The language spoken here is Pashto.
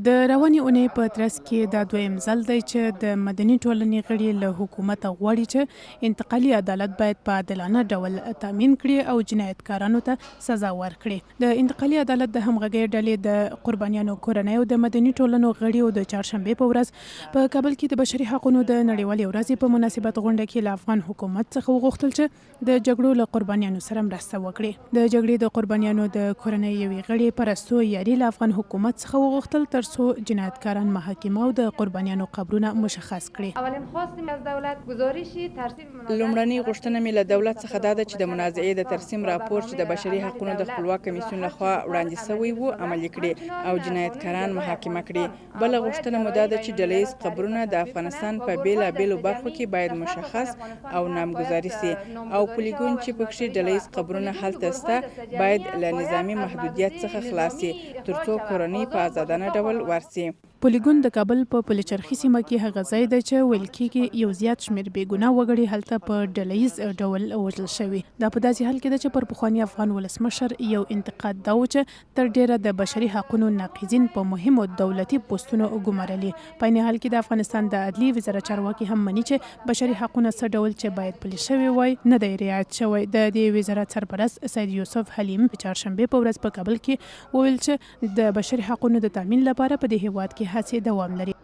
د روانې اونۍ په ترڅ کې دا دویم ځل دی چې د مدني ټولنې غړي له حکومته غواړي چې انتقالي عدالت باید په عادلانه ډول تامین کړي او جنایتکارانو ته سزا ورکړي. د انتقالي عدالت د همغږۍ ډلې د قربانیانو کورنۍ او د مدني ټولنو غړیو د چهارشنبې په ورځ په کابل کې د بشري حقوقو د نړیوالې ورځې په مناسبت غونډه کې له افغان حکومت څخه وغوښتل چې د جګړو له قربانیانو سره مرسته وکړي. د جګړې د قربانیانو د کورنۍ یوې غړي په رسو یاري له افغان حکومت څخه وغوښتل ترڅو جنایتکاران محاکمه او د قربانیانو قبرونه مشخص کړي. اولین خواستیم از دولت گزارشی ترتیب لومړنۍ غوښتنه مې له دولت څخه دا ده چې د منازعې د ترسیم راپور چې د بشري حقوقو د خپلواک کمیسیون لخوا وړاندې شوی و عملي کړي او جنایتکاران محاکمه کړي. بله غوښتنه مو دا ده چې ډله ییز قبرونه د افغانستان په بیلابیلو برخو کې باید مشخص او نامګذاري سي او پولیګون چې پکې ډله ییز قبرونه هلته شته باید له نظامي محدودیت څخه خلاص سي ترڅو کورنۍ په آزادانه ډول ورسي. پولیګون د کابل په پلچرخي سیمه کې هغه ځای دی چې ویل کېږي یو زیات شمېر بېګناه وګړي هلته په ډله ییز ډول وژل شوي. دا په داسې حال کې ده چې پر پخواني افغان ولسمشر یو انتقاد دا و چې تر ډیره د بشري حقوقو ناقضین په مهمو دولتي پوسټونو ګمارلي. په عین حال کې د افغانستان د عدلي وزارت چارواکي هم مني چې بشري حقونه څه ډول چې باید پلي شوي وای نه دی رعایت شوی. د دې وزارت سرپرست سید یوسف حلیم د چهارشنبې په ورځ په کابل کې وویل چې د بشري حقوقو د تامین لپاره په دې هیواد کې هڅې دوام لري.